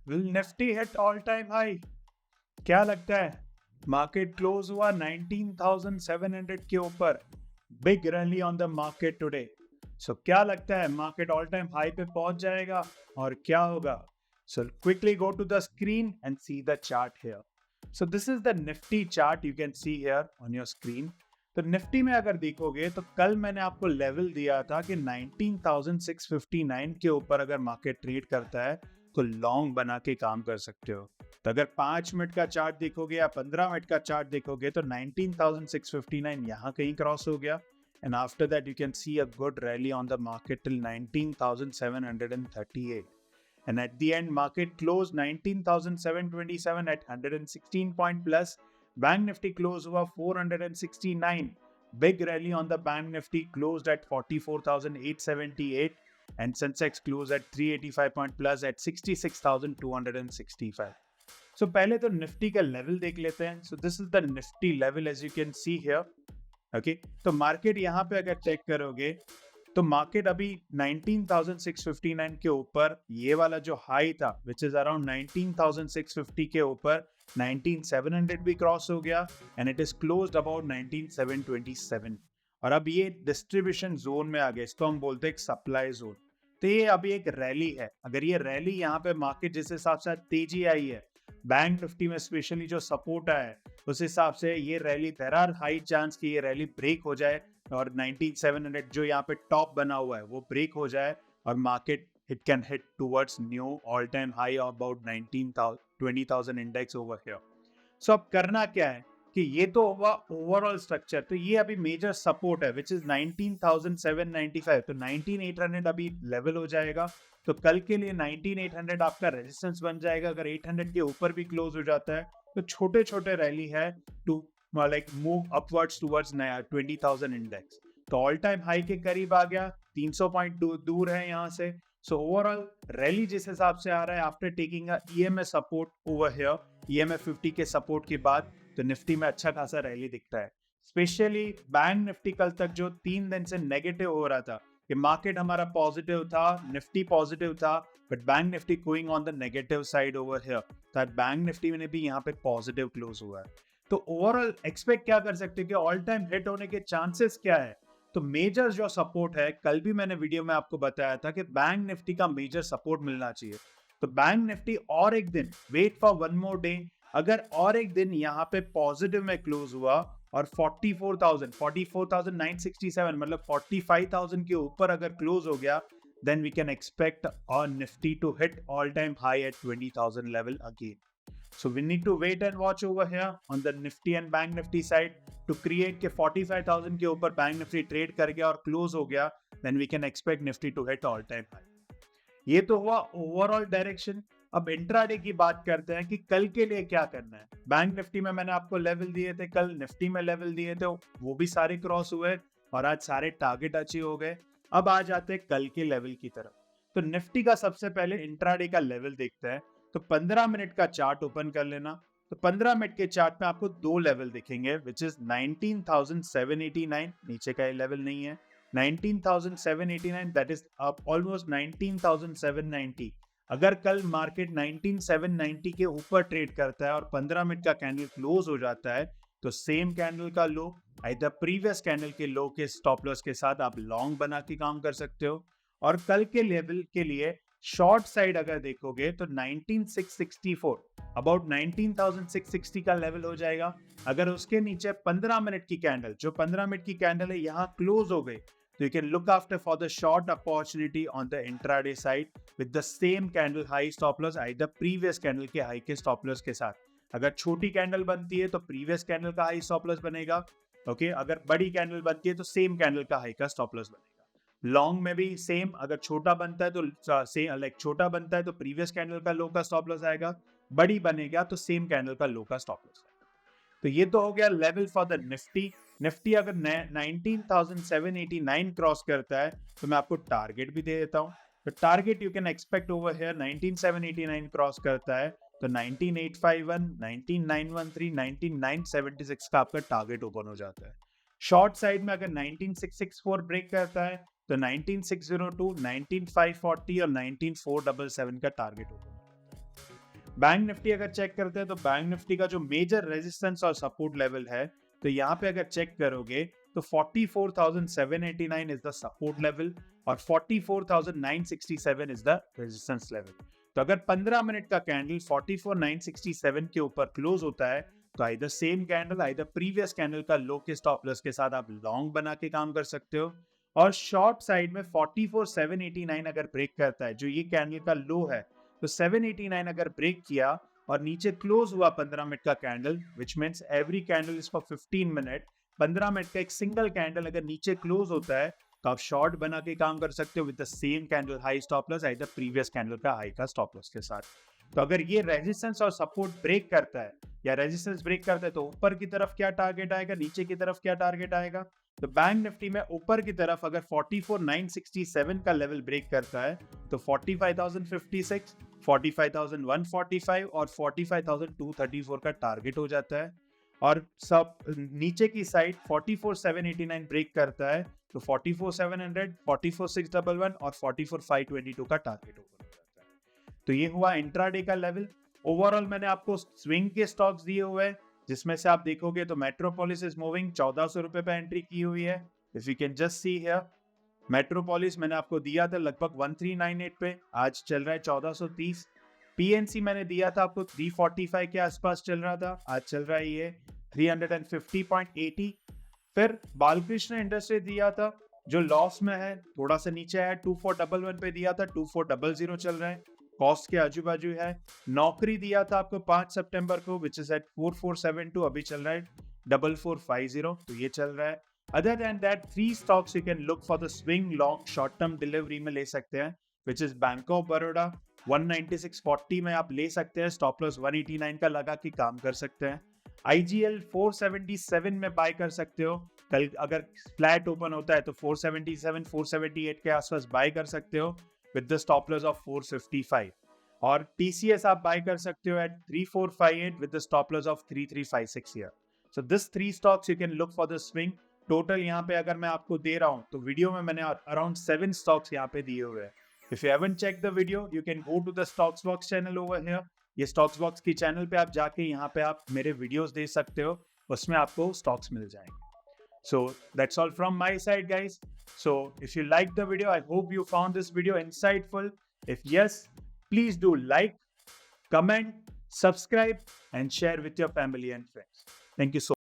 Will Nifty hit all-time high? क्या लगता है? मार्केट क्लोज हुआ 19,700 के ऊपर. Big rally on the market today. So क्या लगता है मार्केट ऑल टाइम हाई पे पहुंच जाएगा और क्या होगा? So quickly go to the screen and see the chart here. So this is the Nifty chart you can see here on your screen. तो निफ्टी में अगर देखोगे तो कल मैंने आपको लेवल दिया था कि 19,659 के ऊपर अगर मार्केट ट्रेड करता है तो लॉन्ग बना के काम कर सकते हो. तो अगर 5 मिनट का चार्ट देखोगे या 15 मिनट का चार्ट देखोगे तो 19,659 यहाँ कहीं क्रॉस हो गया. And after that, you can see a good rally on the market till 19,738. And at the end, market closed 19,727 at 116 point plus. Bank Nifty closed over 469. Big rally on the Bank Nifty closed at 44,878. And Sensex closed at 385 point plus at 66,265. So पहले तो Nifty का level देख लेते हैं. So this is the Nifty level as you can see here. Okay तो market यहाँ पे अगर चेक करोगे तो मार्केट अभी 19,659 के ऊपर, ये वाला जो हाई था विच इज अराउंड 19,650 के ऊपर 19,700 भी क्रॉस हो गया and it is closed about 19,727. और अब ये डिस्ट्रीब्यूशन जोन में आ गया, इसको हम बोलते हैं एक सप्लाई जोन. तो ये अभी एक रैली है. अगर ये रैली यहाँ पे मार्केट जिस हिसाब से तेजी आई है, बैंक निफ्टी में स्पेशली जो सपोर्ट आया है उस हिसाब से ये rally there are high chance कि ये रैली ब्रेक हो जाए और 19,700 जो यहाँ पे टॉप बना हुआ है वो ब्रेक हो जाए और market it can hit towards new all time high about 20,000 index over here. So अब करना क्या है कि ये तो हुआ ओवरऑल स्ट्रक्चर. तो ये अभी मेजर सपोर्ट है विच इज 19,795. तो 19,800 अभी लेवल हो जाएगा. तो कल के लिए 19,800 आपका रेजिस्टेंस बन जाएगा. अगर 800 के ऊपर भी क्लोज हो जाता है तो छोटे छोटे रैली है to like move upwards towards 20,000 index. तो ऑल टाइम हाई के करीब आ गया, 300 पॉइंट दूर है यहाँ से. सो ओवरऑल रैली जिस हिसाब से आ रहा है after taking EMA support over here, EMA 50 के सपोर्ट के बाद, तो निफ्टी में अच्छा खासा रैली दिखता है. स्पेशली बैंक निफ्टी कल तक जो 3 दिन से नेगेटिव हो रहा था कि मार्केट हमारा पॉजिटिव था, निफ्टी पॉजिटिव था, but bank Nifty going on the negative side over here. That bank Nifty में भी यहाँ पे पॉजिटिव क्लोज हुआ है. तो ओवरऑल एक्सपेक्ट क्या कर सकते हैं कि ऑल टाइम हिट होने के चांसेस क्या है? तो मेजर जो सपोर्ट है, कल भी मैंने वीडियो में आपको बताया था कि बैंक निफ्टी का मेजर सपोर्ट मिलना चाहिए. तो बैंक निफ्टी और एक दिन, wait for one more day, अगर और एक दिन यहाँ पे पॉजिटिव में क्लोज हुआ और 44,967 मतलब 45,000 के ऊपर अगर क्लोज हो गया, then we can expect our Nifty to hit all-time high at 20,000 level again. So we need to wait and watch over here on the Nifty and Bank Nifty side to create के 45,000 के ऊपर Bank Nifty trade कर गया और close हो गया, then we can expect Nifty to hit all-time high. ये तो हुआ ओवरऑल डायरेक्शन. अब इंट्राडे की बात करते हैं कि कल के लिए क्या करना है. बैंक निफ्टी में मैंने आपको लेवल दिए थे, कल निफ्टी में लेवल दिए थे, वो भी सारे क्रॉस हुए और आज सारे टारगेट अचीव हो गए. अब आ जाते हैं कल के लेवल की तरफ. तो निफ्टी का सबसे पहले इंट्राडे का लेवल देखते हैं. तो 15 मिनट का चार्ट ओपन कर लेना. तो 15 मिनट के चार्ट में आपको दो लेवल दिखेंगे विच इज 19,789, नीचे का ये लेवल नहीं है, 19,789, दैट इज ऑलमोस्ट 19,790. अगर कल मार्केट 19,790 के ऊपर ट्रेड करता है और 15 मिनट का कैंडल क्लोज हो जाता है तो सेम कैंडल का लो आइदर प्रीवियस कैंडल के लो के स्टॉप लॉस के साथ आप लॉन्ग बना के काम कर सकते हो. और कल के लेवल के लिए शॉर्ट साइड अगर देखोगे तो 19,664 अबाउट 19,660 का लेवल हो जाएगा. अगर उसके नीचे 15 मिनट की कैंडल, जो 15 मिनट की कैंडल है यहाँ क्लोज हो गई, तो you can look after for the short opportunity on the intraday side with the same candle high stop loss either previous candle के high के stop loss के साथ. अगर छोटी कैंडल बनती है तो previous candle का high stop loss बनेगा. ओके अगर बड़ी कैंडल बनती है तो सेम कैंडल का हाई का स्टॉप लॉस बनेगा. लॉन्ग में भी सेम, अगर छोटा बनता है तो छोटा बनता है तो प्रीवियस कैंडल का लो का स्टॉप लॉस आएगा, बड़ी बनेगा तो सेम कैंडल का लो का स्टॉप लॉस आएगा. तो ये तो हो गया level for the Nifty. Nifty अगर 19,789 क्रॉस करता है तो मैं आपको टारगेट भी दे देता हूं. तो target you can expect over here 19,789 cross करता है तो 19,851, 19,913, 19,976 का आपका टारगेट ओपन हो जाता है. शॉर्ट साइड में अगर 19,664 ब्रेक करता है तो 19,602, 19,540 और 19,477 का टारगेट ओपन हो जाता है. बैंक निफ्टी अगर चेक करते हैं तो बैंक निफ्टी का जो मेजर रेजिस्टेंस और सपोर्ट लेवल है, तो यहाँ पे अगर चेक करोगे तो 44,789 इज द सपोर्ट लेवल और 44,967 इज द रेजिस्टेंस लेवल। तो अगर 15 मिनट का कैंडल 44,967 के ऊपर क्लोज होता है तो either same candle either previous candle का लो के स्टॉप लॉस के साथ आप लॉन्ग बना के काम कर सकते हो। और शॉर्ट साइड में 44,789 अगर ब्रेक करता है, जो ये कैंडल का लो है, तो 789 अगर ब्रेक किया और नीचे क्लोज हुआ 15 मिनट का candle, which means every candle is for 15 minute, 15 minute का एक सिंगल कैंडल अगर नीचे क्लोज होता है तो आप शॉर्ट बना के काम कर सकते हो with the same candle high stop loss either previous candle का हाई का स्टॉप लॉस के साथ। तो अगर ये रेजिस्टेंस और सपोर्ट ब्रेक करता है या रेजिस्टेंस ब्रेक करता है तो ऊपर की तरफ क्या टारगेट आएगा, नीचे की तरफ क्या टारगेट आएगा। तो बैंक निफ्टी में ऊपर की तरफ अगर 44,967 का लेवल ब्रेक करता है तो 45,056, 45,145 और 45,234 का टारगेट हो जाता है। और सब नीचे की साइड 44,789 ब्रेक करता है तो 44,700, 44,611 और 44,522 का टारगेट ओवर हो जाता है। तो ये हुआ इंट्राडे का लेवल। ओवरऑल मैंने आपको स्विंग के स्टॉक्स दिए हुए हैं, जिसमें से आप देखोगे तो मेट्रोपोलिस इज मूविंग 1400 रुपए पे एंट्री की हुई है। If you can just see here, metropolis मैंने आपको दिया था लगभग 1398 पे, आज चल रहा है 1430। पीएनसी मैंने दिया था आपको 345 के आसपास चल रहा था, आज चल रहा है ये 350.80। फिर बालकृष्ण इंडस्ट्री दिया था जो लॉस में है, थोड़ा सा नीचे है, 2411 पे दिया था, 2400 चल रहा है, कॉस्ट के आजू बाजू है। नौकरी दिया था आपको 5 सितंबर को विच इज एट 4472, अभी चल रहा है 4450, तो ये चल रहा है। Other than that 3 stocks you can look for the swing long short term delivery में ले सकते हैं, which is bank of Baroda 196.40 में आप ले सकते हैं, स्टॉप लॉस 189 का लगा के काम कर सकते हैं। IGL 477 में बाय कर सकते हो, कल अगर फ्लैट ओपन होता है तो 477 478 के आसपास बाय कर सकते हो with the stop loss of 455। और TCS आप बाय कर सकते हो at 3458 with the stop loss of 3356 here. So this 3 stocks you can look for the swing. Total यहाँ पे अगर मैं आपको दे रहा हूँ तो वीडियो में मैंने अराउंड 7 स्टॉक्स यहाँ पे दिए हुए हैं। If you haven't checked the video, you can go to the Stocks channel over here. ये Stocks की चैनल पे आप जाके यहाँ पे आप मेरे वीडियोस देख सकते हो, उसमें आपको स्टॉक्स मिल जाएंगे। So that's all from my side, guys. So if you liked the video, I hope you found this video insightful. If yes, please do like, comment, subscribe, and share with your family and friends. Thank you so much.